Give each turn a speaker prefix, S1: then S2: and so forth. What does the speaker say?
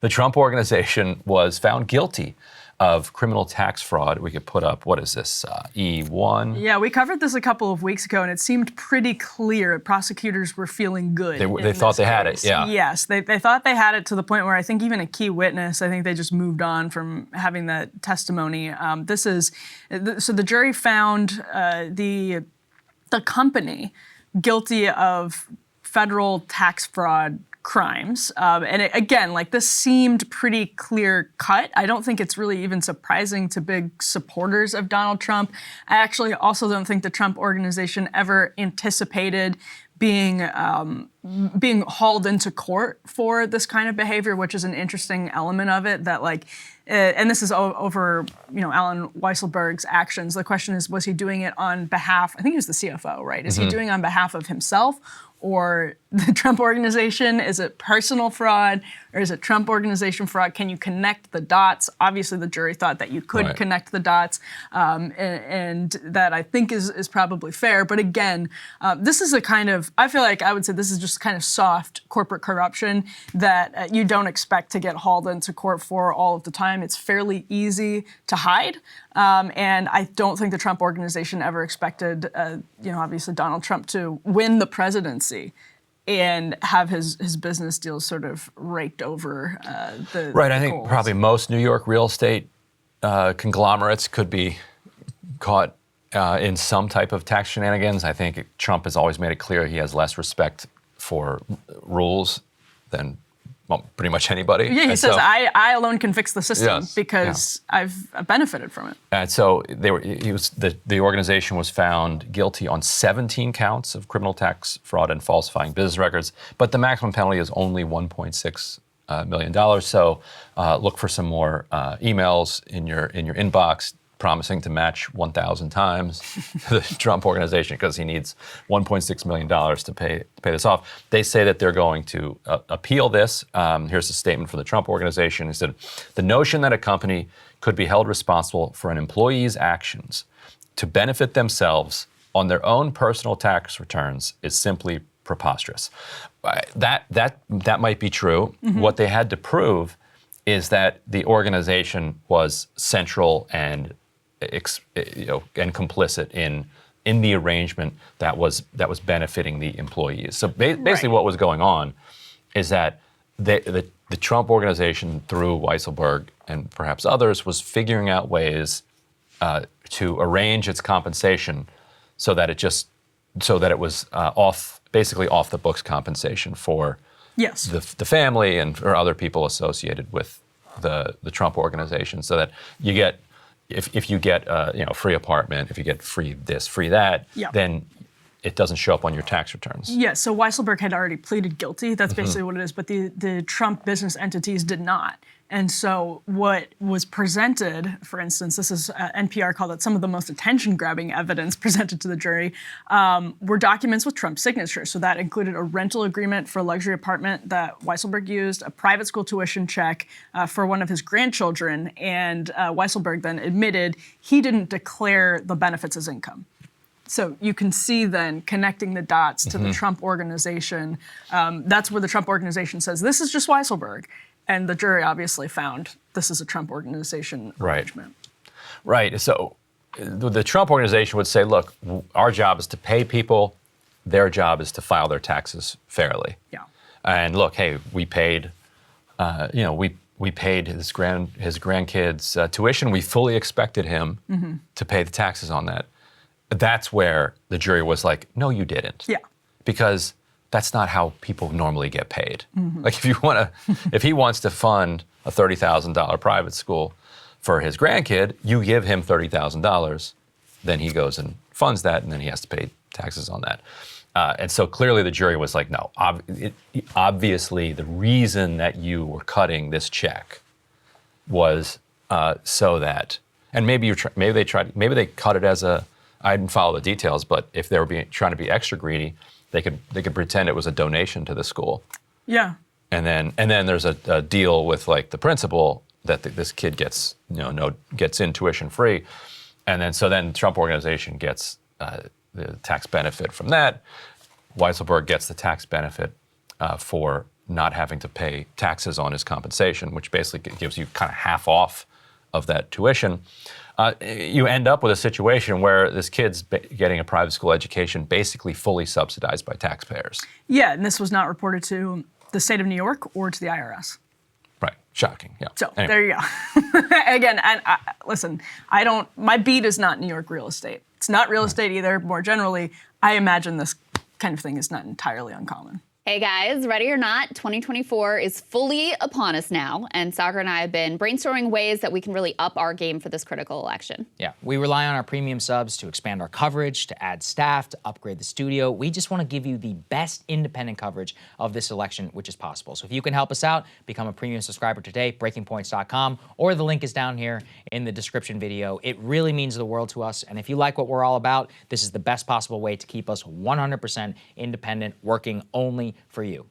S1: The Trump Organization was found guilty of criminal tax fraud. We could put up, what is this, E1?
S2: Yeah, we covered this a couple of weeks ago, and it seemed pretty clear. Prosecutors were feeling good.
S1: They thought they had it, yeah.
S2: Yes, they thought they had it to the point where I think even a key witness, I think they just moved on from having that testimony. So the jury found the company guilty of federal tax fraud crimes. Again, this seemed pretty clear cut. I don't think it's really even surprising to big supporters of Donald Trump. I actually also don't think the Trump Organization ever anticipated being hauled into court for this kind of behavior, which is an interesting element of it. That and this is over Alan Weisselberg's actions. The question is, was he doing it on behalf? I think he was the CFO, right? Is he doing it on behalf of himself or the Trump Organization? Is it personal fraud or is it Trump Organization fraud? Can you connect the dots? Obviously, the jury thought that you could connect the dots, and that I think is probably fair. But again, this is I feel like I would say this is just kind of soft corporate corruption that you don't expect to get hauled into court for all of the time. It's fairly easy to hide. And I don't think the Trump Organization ever expected, obviously Donald Trump to win the presidency and have his business deals sort of raked over the
S1: Right, I
S2: goals.
S1: think probably most New York real estate conglomerates could be caught in some type of tax shenanigans. I think Trump has always made it clear he has less respect for rules than pretty much anybody.
S2: Yeah, he says, I alone can fix the system because
S1: yeah.
S2: I've benefited from it.
S1: And so the organization was found guilty on 17 counts of criminal tax fraud and falsifying business records, but the maximum penalty is only $1.6 million. So look for some more emails in your inbox promising to match 1,000 times the Trump Organization because he needs $1.6 million to pay this off. They say that they're going to appeal this. Here's a statement from the Trump Organization. He said, the notion that a company could be held responsible for an employee's actions to benefit themselves on their own personal tax returns is simply preposterous. That might be true. Mm-hmm. What they had to prove is that the organization was central and complicit in the arrangement that was benefiting the employees. So basically, what was going on is that the Trump Organization, through Weisselberg and perhaps others, was figuring out ways to arrange its compensation so that it was off the books compensation for the family and or other people associated with the Trump Organization, so that you get. If you get a free apartment, if you get free this, free that, then it doesn't show up on your tax returns.
S2: Yeah, so Weisselberg had already pleaded guilty. That's basically what it is. But the Trump business entities did not. And so what was presented, for instance, this is NPR called it some of the most attention-grabbing evidence presented to the jury, were documents with Trump's signature. So that included a rental agreement for a luxury apartment that Weisselberg used, a private school tuition check for one of his grandchildren, and Weisselberg then admitted he didn't declare the benefits as income. So you can see then connecting the dots to the Trump Organization. That's where the Trump Organization says, this is just Weisselberg. And the jury obviously found this is a Trump Organization arrangement.
S1: Right. So the Trump Organization would say, look, our job is to pay people. Their job is to file their taxes fairly.
S2: Yeah.
S1: And look, hey, we paid, we paid his grandkids' tuition. We fully expected him to pay the taxes on that. That's where the jury was like, no, you didn't.
S2: Yeah.
S1: Because that's not how people normally get paid. Like if he wants to fund a $30,000 private school for his grandkid, you give him $30,000, then he goes and funds that, and then he has to pay taxes on that. And so clearly the jury was like, no, obviously the reason that you were cutting this check was so that, and maybe they cut it as a, I didn't follow the details, but if they were trying to be extra greedy, they could pretend it was a donation to the school.
S2: Yeah.
S1: And then there's a deal with the principal that this kid gets in tuition free, and then the Trump Organization gets the tax benefit from that. Weisselberg gets the tax benefit for not having to pay taxes on his compensation, which basically gives you kind of half off of that tuition. You end up with a situation where this kid's getting a private school education basically fully subsidized by taxpayers.
S2: Yeah, and this was not reported to the state of New York or to the IRS.
S1: Right. Shocking. Yeah.
S2: So
S1: Anyway.
S2: there you go. Again, and listen, my beat is not New York real estate. It's not real estate either. More generally, I imagine this kind of thing is not entirely uncommon.
S3: Hey guys, ready or not, 2024 is fully upon us now, and Saagar and I have been brainstorming ways that we can really up our game for this critical election.
S4: Yeah, we rely on our premium subs to expand our coverage, to add staff, to upgrade the studio. We just want to give you the best independent coverage of this election, which is possible. So if you can help us out, become a premium subscriber today, breakingpoints.com, or the link is down here in the description video. It really means the world to us, and if you like what we're all about, this is the best possible way to keep us 100% independent, working only for you.